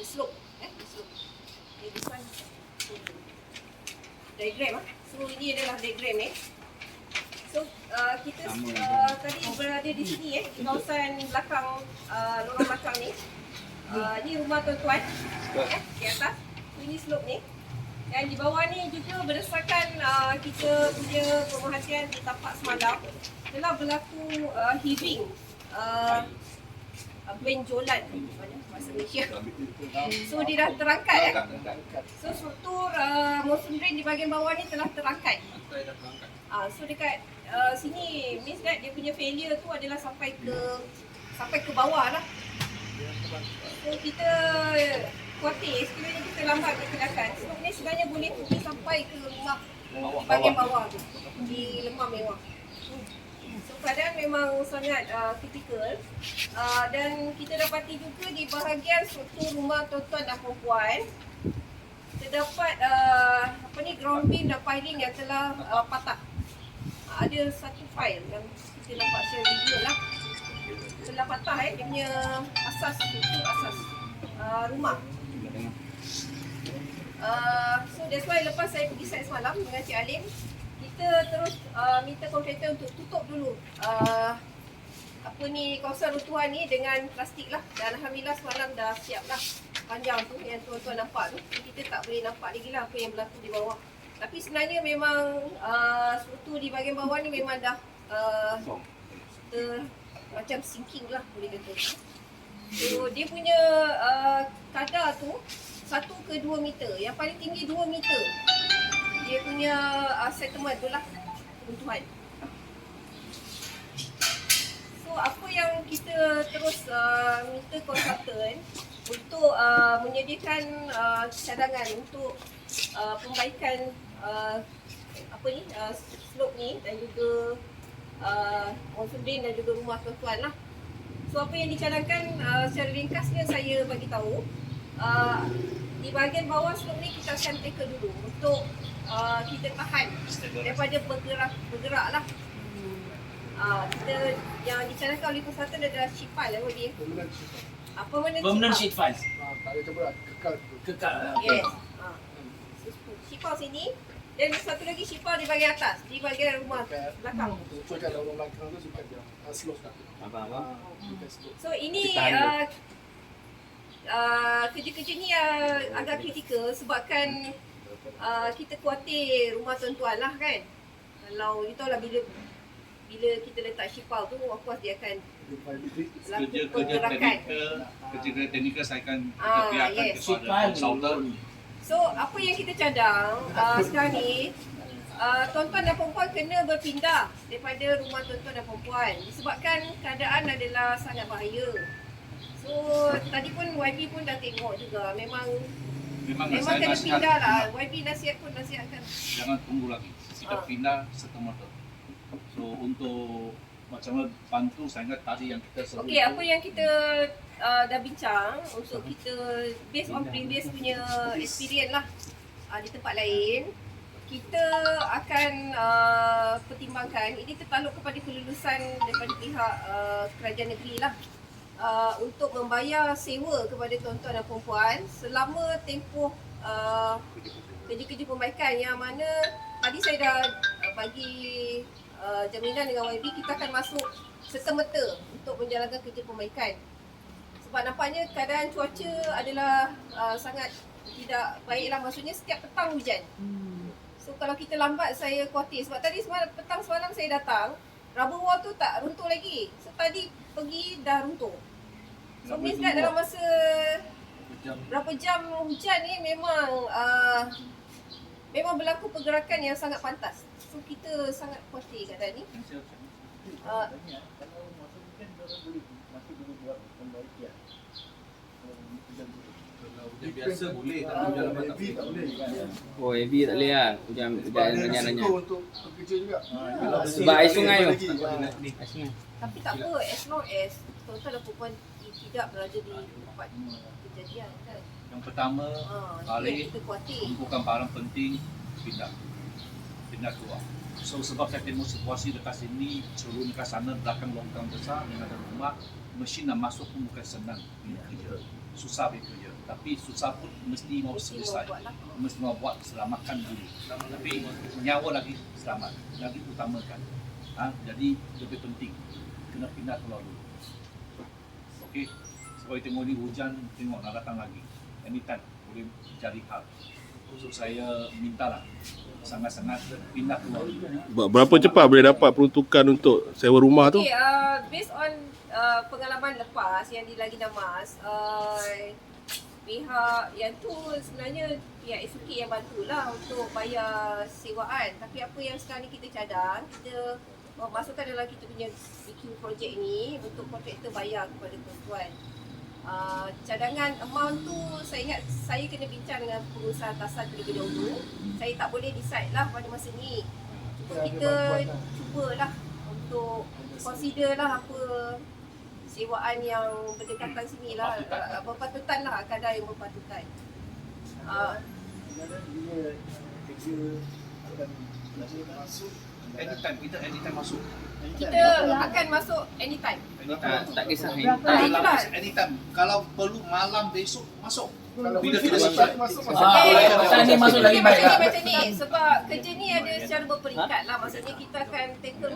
slope. Slope. Okay, this one. Diagram. So ini adalah diagram So kita tadi berada di sini di kawasan belakang, lorong belakang ni. Ni rumah tuan-tuan di atas. So, ini slope ni. Dan di bawah ni juga berdasarkan kita punya pemerhatian di tapak semalam telah berlaku heaving, benjolan bahasa Malaysia. So dia dah terangkat So struktur monsoon drain di bahagian bawah ni telah terangkat. So dekat sini means that dia punya failure tu adalah sampai ke bawah lah. So kita khawatir sekiranya kita lambat bertindakan, sebab ni sebenarnya boleh pergi sampai ke rumah bahagian bawah tu, di Lemah Mewah. So keadaan memang sangat kritikal, dan kita dapati juga di bahagian struktur rumah tuan-tuan dan puan-puan terdapat ground beam dan piling yang telah patah. Ada satu file yang kita dapat share video lah, telah patah dia punya asas, struktur asas rumah. So that's why lepas saya pergi site semalam dengan Cik Alim, kita terus minta kontraktor untuk tutup dulu kawasan runtuhan ni dengan plastik lah. Dan Alhamdulillah semalam dah siap lah panjang tu yang tuan-tuan nampak tu. Kita tak boleh nampak lagi lah apa yang berlaku di bawah. Tapi sebenarnya memang struktur di bahagian bawah ni memang dah macam sinking lah boleh kata. So dia punya kadar tu 1 ke 2 meter. Yang paling tinggi 2 meter. Dia punya settlement tu lah runtuhan. So apa yang kita terus minta konsultan untuk menyediakan cadangan untuk perbaikan slope ni dan juga monsoon drain dan juga rumah tuan-tuan lah. So apa yang dicadangkan secara ringkasnya saya bagi tahu, di bahagian bawah slope ni kita akan tackle dulu untuk kita tahan daripada bergerak lah. Kita yang dicadangkan oleh konsultan adalah sheet pile lah dia. Permanent sheet pile. Tak ada caburan, kekal. Yes. Sheet pile sini. Dan satu lagi sheet pile di bahagian atas, di bahagian rumah belakang. So kat dalam belakang tu suka dia slope tak. So ini kerja-kerja ni agak kritikal sebabkan kita khawatir rumah tuan-tuan lah kan. Kalau you tahu lah bila kita letak shipal tu, of course dia akan kerja teknikal saya akan biarkan kepada konsultan. So apa yang kita cadang sekarang ni, tuan-tuan dan perempuan kena berpindah daripada rumah tuan-tuan dan perempuan disebabkan keadaan adalah sangat bahaya. So tadi pun YB pun dah tengok juga, memang kena pindah lah. YB nasihatkan jangan tunggu lagi, kita pindah setempat. So untuk macam mana bantu, saya ingat tadi yang kita sebut. Okey, apa yang kita dah bincang untuk kita based on previous punya experience lah di tempat lain, kita akan pertimbangkan ini tertaluk kepada kelulusan daripada pihak kerajaan negeri lah, untuk membayar sewa kepada tuan-tuan dan perempuan selama tempoh kerja-kerja perbaikan, yang mana tadi saya dah bagi jaminan dengan YB kita akan masuk serta-merta untuk menjalankan kerja perbaikan. Sebab nampaknya keadaan cuaca adalah sangat tidak baiklah, maksudnya setiap petang hujan. So kalau kita lambat saya khawatir, sebab tadi petang semalam saya datang, rubber wall tu tak runtuh lagi. So tadi pergi dah runtuh. So means that dalam masa berapa jam hujan ni memang berlaku pergerakan yang sangat pantas. So kita sangat khawatir kat tadi. Hujan biasa boleh, tapi hujan lebat tak boleh. Oh, heavy tak boleh lah. Hujan renyah-renyah. Untuk bekerja juga. Sebab air sungai tu. Tapi tak apa, as long as tuan-tuan dan perempuan tidak berada di tempat kejadian kan. Yang pertama, balik, kita khawatir. kumpulkan barang penting, pindah keluar. So sebab saya tengok situasi dekat sini, turun ke sana, belakang longkang besar, yang ada rumah, mesin nak masuk pun bukan senang. Susah bekerja. Tapi susah pun mesti mau Mesti selesai. mau buat lah. Mesti mau buat, selamatkan dulu. Tapi nyawa lagi selamat, lagi utamakan. Jadi lebih penting kena pindah keluar dulu. Okey, sebab tengok ni hujan, tengok nak datang lagi. Anytime boleh cari hal. So saya mintalah sangat-sangat pindah keluar dulu. Berapa cepat boleh dapat peruntukan untuk sewa rumah tu? Okay, based on pengalaman lepas yang di Lagi Damas, pihak yang tu sebenarnya pihak SUK yang bantulah untuk bayar sewaan. Tapi apa yang sekarang ni kita cadang, kita masukkan dalam kita punya BQ project ni untuk kontraktor bayar kepada perempuan. Cadangan amount tu saya ingat saya kena bincang dengan pengusaha atasan terlebih dahulu. Saya tak boleh decide lah pada masa ni. Cuma kita cubalah untuk consider lah apa sewaan yang berdekatan sini lah, berpatutan lah, kadar yang berpatutan. Anytime, kita anytime masuk. Kita akan masuk anytime. Tak kisah itulah. Anytime. Kalau perlu malam besok masuk. Kalau Bila kita kita masuk, masuk. masuk. Macam ni masuk lagi baik lah. Macam ni, sebab kerja ni ada secara berperingkat lah. Maksudnya kita akan tackle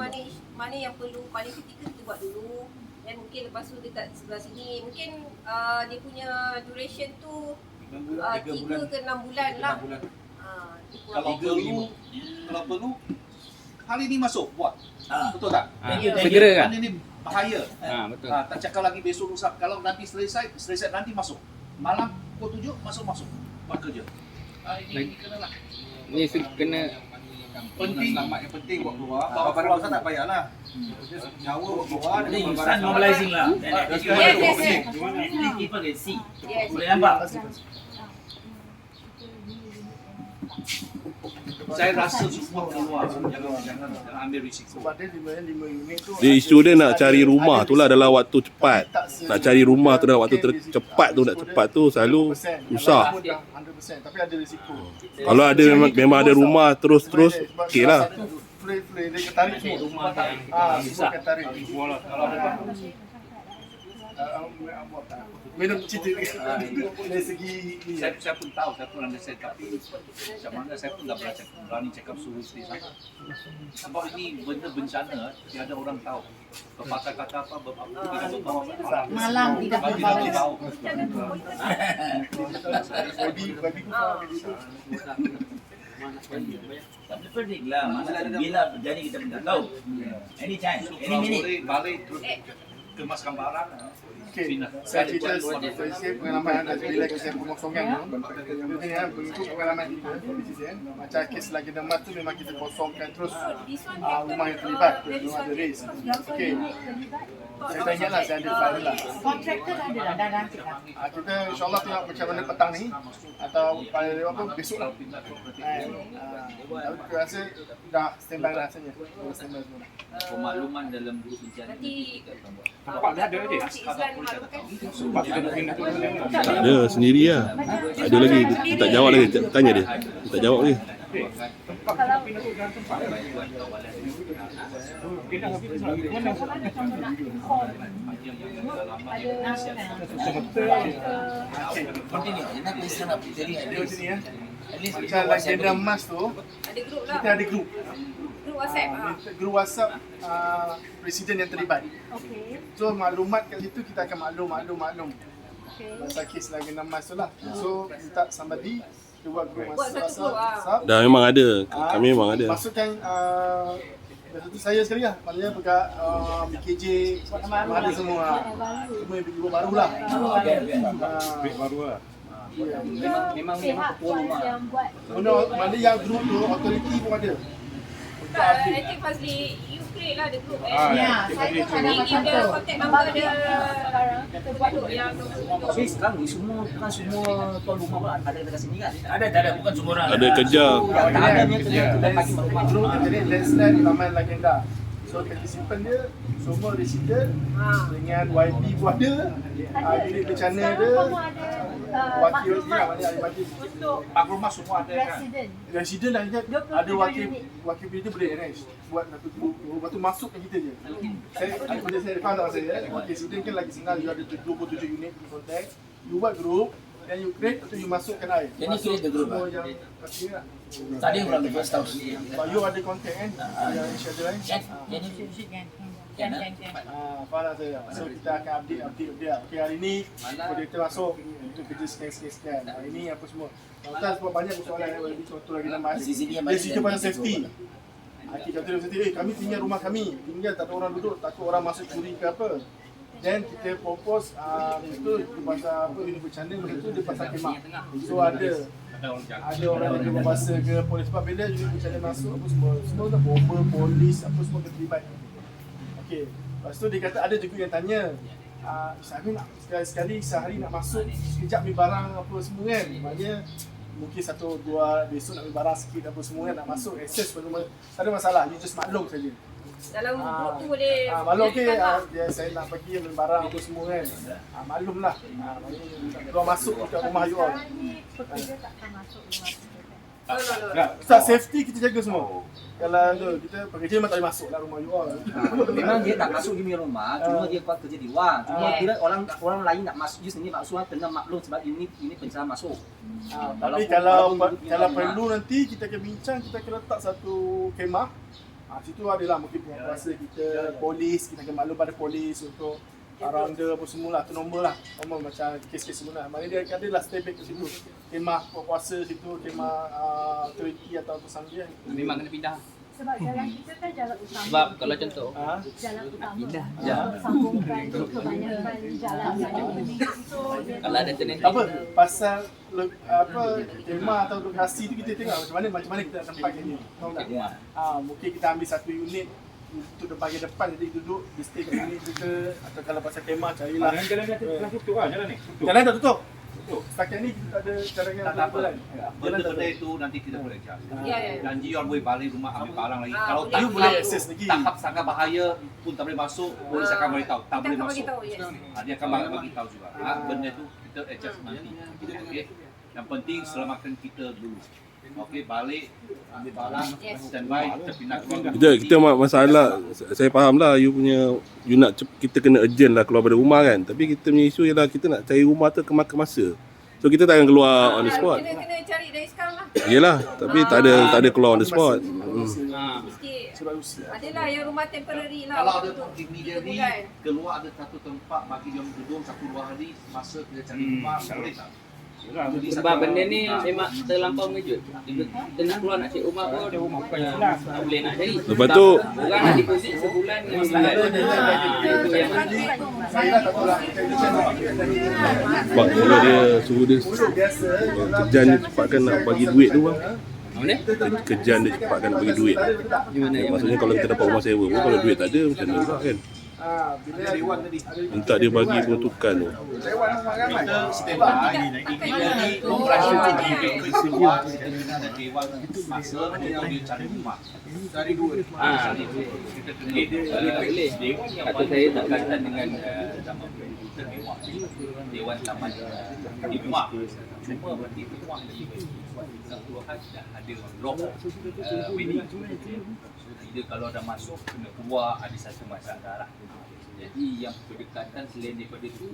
mana yang perlu paling ketika kita buat dulu. Dan mungkin lepas tu dekat sebelah sini, mungkin dia punya duration tu 3 ke 6 bulan lah. Kalau perlu hari ni masuk buat. Betul tak? Segera kan? Ini bahaya. Betul. Tak cakap lagi besok lusa. Kalau nanti selesai nanti masuk. Malam pukul 7 masuk. Buat kerja. Ini kenalah. Ni kena Penting. Selamat yang penting buat keluar. Bawa barang besar tak payahlah. Nyawa buat keluar. Ni start normalizing lah. Yes. People can see. Yes. Boleh nampak? Saya rasa semua keluar. Jangan ambil risiko. Sebab dia 5 unit tu. Dia isu dia nak cari rumah tu lah dalam waktu cepat. Nak cari rumah tu dalam waktu cepat tu, nak cepat tu selalu susah. 100%, tapi ada risiko. Kalau ada memang ada rumah terus okey lah. Flare dia ketarik semua. Rumah yang Semua ketarik. Minum cerita dari segi ni. Saya pun tahu, saya pun understand. Tapi macam mana saya pun tak berani cakap suruh stay sana. Sebab ini benda bencana, tiada orang tahu. Pepatah kata apa, tidak berbawa Malam tidak berbawa. Babi Tak boleh predict lah. Masalah bila terjadi kita pun tak tahu. Anytime, any Kalau minute. boleh balik terus kemaskan barang. Okay, saya cerita saya pengalaman anda bila saya pengosongan tu. Jadi mengikut pengalaman kita di sini, macam kes Lagi Damas tu memang kita kosongkan terus rumah yang terlibat, memang ada risk. Okay, saya tak ingatlah saya ada file lah. Kontraktor ada dah rancang dah. Kita insyaAllah tengok macam mana petang ni atau pada apa besok lah. Aku rasa dah standby dah rasanya. Standby semua. Pemakluman dalam grup bencana. Nanti Nampak dah ada dia. Cik Izlan malukan. Tak ada sendiri lah. Ada lagi, dia tak jawab lagi. Tanya dia. Dia tak jawab lagi. Continue. Jangan kisah nak jadi at Dia least. macam ni ya. At least Macam Lagi Damas tu, Ada grup lah. kita ada grup. Grup WhatsApp. Grup WhatsApp presiden yang terlibat. Okey. So maklumat kat situ kita akan maklum. Okey. Pasal kes Lagi Damas tu lah. So minta somebody dia buat grup Buat satu grup, WhatsApp. Dah memang ada. Kami memang ada. Masukkan satu saya sekali lah. Maknanya pegang BKJ ada semua. Semua yang ibu baru lah. Baru lah. Memang ketua rumah yang buat. Mana yang grup tu authority pun ada. Tak, I think Fazli, you create lah the group. Ya, saya pun ada Give the contact number dia. sekarang kita buat Grup yang Tapi sekarang ni semua bukan semua tuan rumah pun ada dekat sini kan? Ada bukan semua orang. Ada kerja. Tak ada dia kerja tu dan bagi rumah. Grup tu jadi landslide Taman Legenda. So partisipan dia semua resident dengan YB pun ada. Unit bencana sekarang dia. kamu ada Wakil dia mana ahli majlis. untuk Pak rumah semua ada kan? resident. Residen dah ingat 27 ada unit. wakil dia boleh arrange buat satu group. Lepas tu masuk ke kita je. Saya ada saya faham tak saya. Wakil residen kan lagi senang, you ada 27 unit contact. You buat group, then you create, lepas tu you masukkan air. Can you create the group, semua ah? yang pasti lah. Tadi orang the first house. But you ada contact kan? Yang schedule kan? Can you? Faham tak saya? So kita akan update. Okay, hari ni projector masuk, itu kerja sekian. Hari ni apa semua. Kalau sebab banyak persoalan yang lebih contoh lagi nama Di sini yang dia banyak cerita yang pasal kita safety. group Kita kata safety, kami tinggal rumah kami, tinggal tak ada orang duduk, takut orang masuk curi ke apa. Then kita propose itu pasal apa, Universal Channel itu dia pasal kemah. So ada orang yang berbahasa ke polis, sebab bila Universal Channel masuk apa semua tu bomber, polis apa semua terlibat. Okey. Lepas tu dia kata ada juga yang tanya, Syahrin nak sekali-sekali sehari nak masuk sekejap ambil barang apa semua kan. Maknanya mungkin 1-2 besok nak ambil barang sikit apa semua kan, nak masuk access pun tak ada masalah, you just maklum saja. Dalam group tu boleh Maklum okey, lah. dia saya nak pergi ambil barang apa semua kan. Maklum lah. Maknanya keluar masuk kat rumah you all. Sekarang ni pekerja tak akan masuk rumah Ustaz, safety kita jaga semua. Kalau tu kita pekerja memang tak boleh masuk lah rumah you all. Memang dia tak masuk di rumah, cuma dia buat kerja di luar. Cuma Yeah. bila orang lain nak masuk, just ni maksudnya kena maklum sebab ini pencerahan masuk. Tapi kalau perlu nanti kita akan bincang, kita akan letak satu kemah. Situ adalah mungkin penguasa kita, polis, kita akan maklum pada polis untuk rounder apa semualah, tu nombor lah. Nombor macam kes-kes semua lah. Maknanya dia adalah stay back ke situ. Kemah penguasa situ, kemah authority atau apa sahaja. Memang kena pindah. sebab jalan kita kan jalan utama. Sebab kalau contoh jalan utama. pindah. Sambungkan kebanyakan jalan ini. So Kalau ada tenant apa pasal apa kemah atau lokasi tu kita tengok macam mana kita nak tempatkan dia. Tahu tak? Mungkin kita ambil satu unit untuk bahagian depan, jadi duduk di stay kat unit kita, atau kalau pasal kemah carilah. Jalan ni tutup lah jalan ni. Jalan tak tutup. Setakat ni kita ada cadangan Tak apa. jalan. Benda-benda itu nanti kita boleh cari. Ya. Janji orang boleh balik rumah ambil barang lagi. Kalau boleh. You boleh akses lagi. tahap sangat bahaya pun tak boleh masuk, polis akan beritahu tak Kita boleh akan masuk. beritahu, yes. Dia akan bagi tahu juga. Benda tu kita adjust nanti. Okey. Yang penting selamatkan kita dulu. Okey, balik ambil barang, Yes. standby, kita pindah keluar. kita masalah, saya faham lah you nak kita kena urgent lah keluar dari rumah kan. Tapi kita punya isu ialah kita nak cari rumah tu ke masa. So kita tak akan keluar on the spot. Kena cari dari sekarang lah. Yelah, tapi tak ada keluar on the spot. Sikit. Sebab usia. Adalah yang rumah temporary lah. Kalau ada untuk media 3 ni bulan. keluar ada satu tempat bagi dia duduk 1-2 hari masa kita cari rumah boleh tak? sebab benda ni memang terlampau mengejut. Kita nak keluar nak cari rumah pun tak boleh nak cari. Lepas tu Orang nak deposit sebulan dengan sebulan. Itu yang Saya lah tak tahu lah. sebab kalau dia suruh dia kerjaan dia cepatkan nak bagi duit tu bang. mana? Kerjaan dia cepatkan nak bagi duit. Di mana yang Maksudnya kalau kita dapat rumah sewa pun kalau duit tak ada macam mana pula kan. Bila Dewan tadi. Minta dia bagi peruntukan tu. Dewan orang ramai. Kita standby jadi operasi keluar kita kena ada dewan masa untuk dia cari rumah. Dari dua. Kita kena boleh. dewan yang Kata saya tak berkaitan dengan zaman kita dewan taman di rumah. Cuma berarti rumah ni Tuhan dah ada lock winning. Dia kalau dah masuk kena keluar ada satu masalah lah. Jadi yang berdekatan selain daripada itu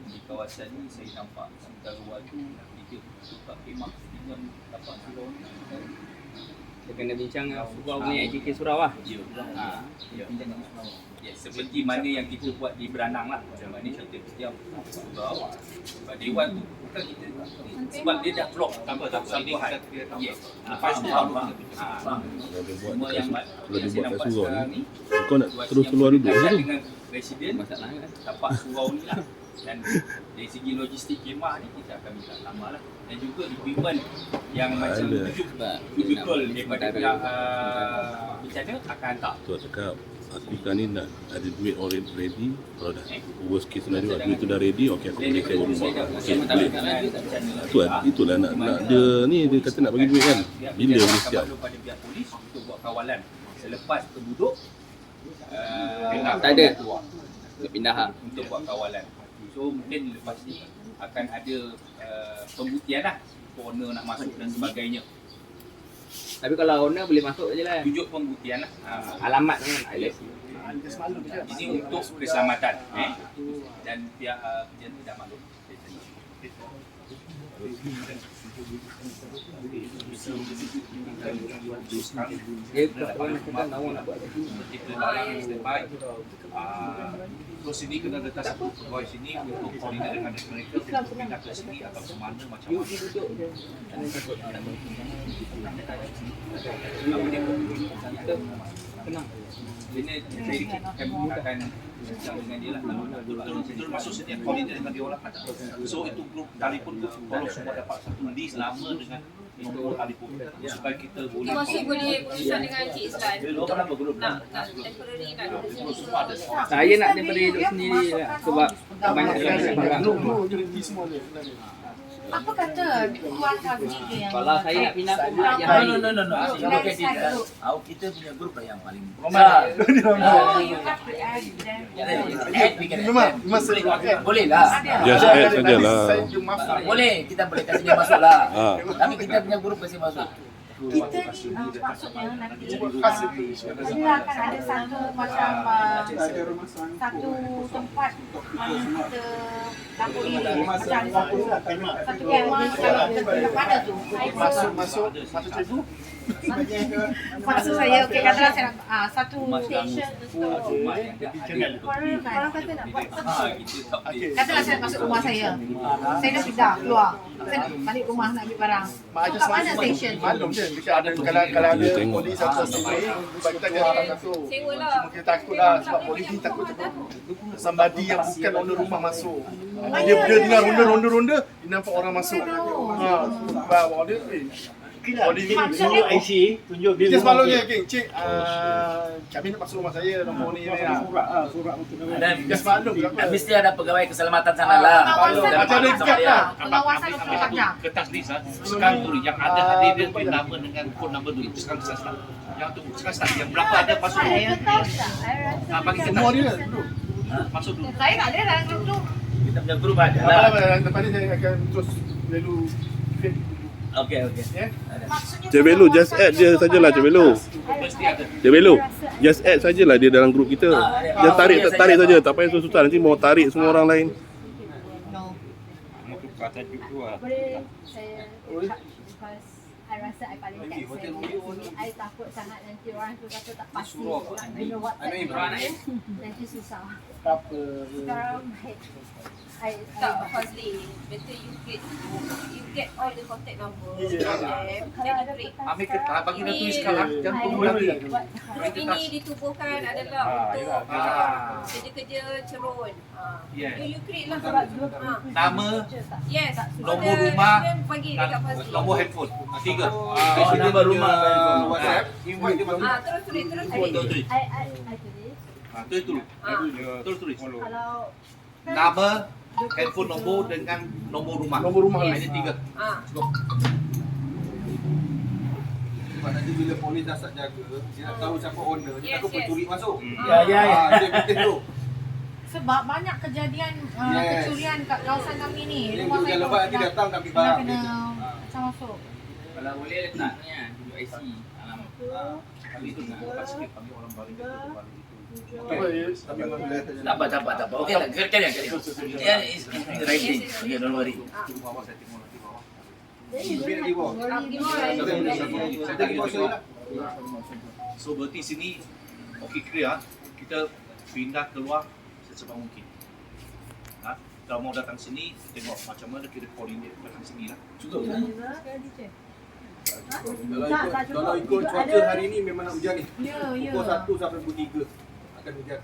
di kawasan ni saya nampak sekitar luar tu dia tukar kemah dengan tapak surau ni. Kita kena bincang surau punya IJK surau lah. Ya. Seperti mana yang kita buat di Beranang lah. Macam mana kita setiap surau. Sebab dewan tu bukan kita sebab dia dah block tanpa satu hal. Yes. Lepas tu baru semua yang Kalau dia buat kat surau sekarang ni, ni kau nak terus keluar duduk berkaitan situ. dengan residen Masalah kan? tapak surau ni lah. Dan dari segi logistik kemah ni kita akan minta tambah lah. Dan juga equipment yang macam Ada. cubicle daripada pihak bencana akan hantar. Tu aku cakap, aku kan ni nak ada duit already. Kalau dah worst case scenario duit tu dah ready, okey aku boleh sewa rumah. Okey boleh. Itulah nak dia ni dia kata nak bagi duit kan. Bila boleh siap? Pada pihak polis untuk buat kawalan selepas penduduk Tak ada. Nak pindah lah. untuk buat kawalan. So mungkin lepas ni akan ada pembuktian lah owner nak masuk dan sebagainya. Tapi kalau owner boleh masuk je lah. Tujuh pembuktian lah. Alamat kan. Semalam je. Ini untuk keselamatan dan pihak kerja tidak maklum. Dia orang kata nak nak buat lagi. Kita dalam standby. Terus sini kena letak satu pegawai sini untuk koordinat dengan mereka untuk pindah ke sini atau ke mana macam mana. Tenang. Ini jadi kita akan bincang dengan dia lah. Betul masuk sini koordinat dengan dia orang. So itu grup telefon tu tolong semua dapat satu list lama dengan nombor telefon supaya kita boleh. Masih boleh berurusan dengan Cik Islan. Kenapa grup? Nak temporary nak duduk sini ke? Saya nak daripada duduk sendiri lah sebab banyak yang barang. Dulu je reti semua dia. Apa kata Tuan Fazli tu yang Kalau saya nak pindah pun nak yang No. Dari side group. Kita punya grup lah yang paling Oh, you have to add them. Memang sering boleh lah. Just add sajalah. Saya dia masuk. Boleh, kita boleh kasih dia masuk lah. Ah. Tapi kita punya grup kasih masuk. Kita ni maksudnya nanti Khas itu. dia akan ada satu macam satu tempat mana kita dapur ini macam ada satu kemah kalau kita pergi mana tu Masuk cikgu. maksud saya okey katalah saya nak satu station untuk orang kata nak buat katalah saya nak masuk rumah saya dah pindah keluar saya nak balik rumah nak ambil barang so kat mana station Maklum je. Dekat ada kalau ada polis atau sendiri, kita akan masuk. Cuma kita takut lah sebab polis ni takut somebody yang bukan owner rumah masuk. Dia dengar ronda-ronda, dia nampak orang masuk. Bawa dia. Polis ni Maksudnya tunjuk Kita semalam je, Cik, kami nak masuk rumah saya, nombor ni. Dia semalam ke apa? Mesti ada pegawai keselamatan sana lah. Macam ada dekat lah. pengawasan 24 jam Kertas list sekarang tu yang ada hadir dia tu nama dengan phone number dulu sekarang start. Yang tu sekarang start yang berapa ada masuk dulu. saya tahu tak saya Bagi rasa Semua kertas dia duduk. masuk dulu. saya tak ada dalam grup tu Kita punya grup ada lah. Lepas ni saya akan terus lalu feed. Okey. maksudnya Cik Belu, just add je sajalah Cik Belu. Mesti ada. Cik Belu, just add sajalah dia dalam grup kita. Just tarik saja, tak payah susah-susah nanti mau tarik semua orang lain. no boleh saya because I rasa I paling cancel I takut sangat nanti orang tu kata tak pasti you know what nanti susah Apa? sekarang Tak, Fazli. Better you get all the contact number. kalau ada Ambil kertas bagi dia tulis sekarang jangan tunggu lagi. Grup ini ditubuhkan adalah untuk kerja-kerja cerun. Yes. You create lah. sebab dua Nama, Yes. nombor rumah, bagi dekat Fazli. nombor handphone. 3. Nombor rumah. WhatsApp, invite dia masuk. Terus tulis. Tulis. I tulis Terus tulis. kalau Nama, handphone nombor dengan nombor rumah. Nombor rumah. Hanya 3. Sebab nanti bila polis dah start jaga, dia nak tahu siapa owner, dia takut pencuri masuk. Ya. Dia bikin tu. sebab banyak kejadian kecurian kat kawasan kami ni Dia rumah hujan lebat nanti datang nak ambil barang. kena macam masuk Kalau boleh letak ni lah, tunjuk IC. Kali itu nak lepas sikit panggil orang baru itu. Tak apa. Okey lah, kalian. Ya, is writing. Okay, don't worry. Bawah saya tengok nanti bawah. Biar di bawah. Saya tengok bawah saya lah. So berarti sini okey clear. Kita pindah keluar secepat mungkin. Kalau mau datang sini tengok macam mana kita koordinat datang sini lah. Cukup. Kalau ikut cuaca hari ni memang nak hujan ni. ya Pukul 1 sampai pukul 3 akan hujan.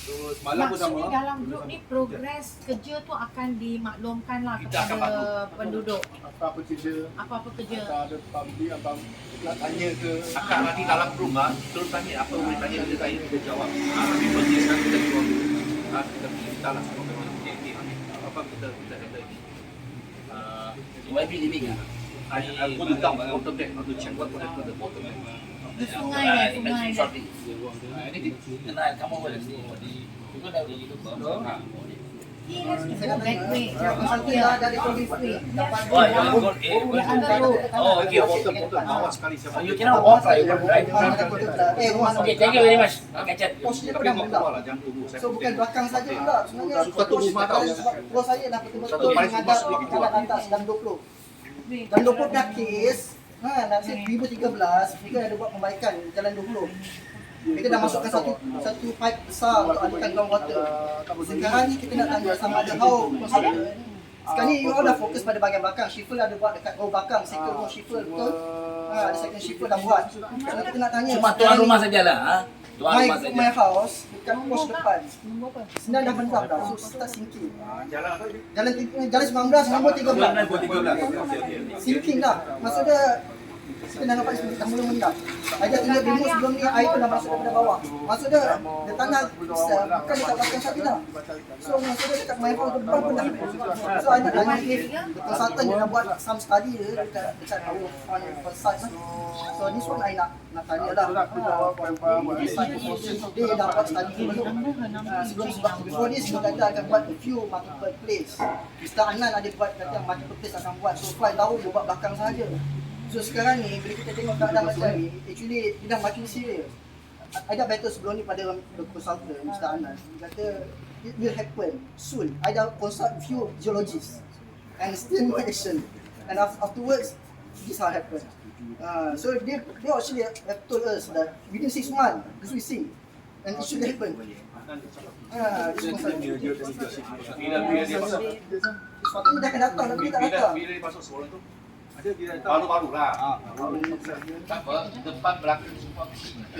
So semalam pun sama. maksudnya dalam grup ni progres kerja tu akan dimaklumkan lah Kita akan kepada maklum. penduduk Apa-apa kerja. apa-apa kerja Ada public apa nak tanya ke. Akan nanti dalam rumah terus tanya apa boleh tanya dia tanya kita jawab. Tapi penting sekarang kita keluar dulu. Kita minta lah sama orang. Okey, apa kita handle ini. YB living ah. I go to down bottom deck to check what the bottom deck. di sungai Sorry. Anything? Kenal kamu boleh sini. Itu dah Saya nak back way. Consultant dah dari Police way. Oh, you want to go Oh, okay, okay. You cannot walk lah, you can drive. Okay, thank you very much. Kacat. Tapi mau keluar lah, jangan tunggu. So bukan belakang saja pula sebenarnya. Satu rumah tau. Bos saya dah betul-betul Satu paling menghadap masuk gitu. jalan atas dan 20. Dan 20 dah kes. Nanti 2013 mereka ada buat perbaikan jalan 20. Mereka dah masukkan satu pipe besar untuk alihkan groundwater. Sekarang ni kita nak tanya sama ada how sekarang ni you all dah fokus pada bahagian belakang. Shifter ada buat dekat row belakang, second row shifter betul? Ada second shifter dah buat. So kita nak tanya Cuma tuan rumah sajalah, ha? Tuan rumah my saja. house dekat pos depan. Senang dah bentang dah. So start sinking. Jalan 19 nombor 13. Sinking dah. Maksudnya kita dah nampak dah mula mendap. Ada tinggal demo sebelum ni air tu dah masuk daripada bawah. Maksudnya dia tanah besar bukan dekat belakang saja dah. So maksudnya dekat my house depan pun dah. So I nak tanya if the consultant dia dah buat some study dia dekat our on site lah. So this one I nak tanya lah. Dia dah buat study belum? Sebelum before this dia kata akan buat a few multiple place. Mr. Anan ada buat kata multiple place akan buat. So far tahu dia buat belakang saja. So sekarang ni bila kita tengok keadaan macam ni, actually dia dah makin serius. I dah battle sebelum ni pada the consultant Mr. Anas. Dia kata it will happen soon. I dah consult few geologists and still no action. And afterwards this will happen. So they actually have told us that within 6 months this will sink and it should happen. This consultant. Bila dia masuk. Sepatutnya dia akan datang tapi dia tak datang. Bila dia masuk sekolah tu, Ada dia datang. baru-baru lah. Tak apa, depan belakang semua.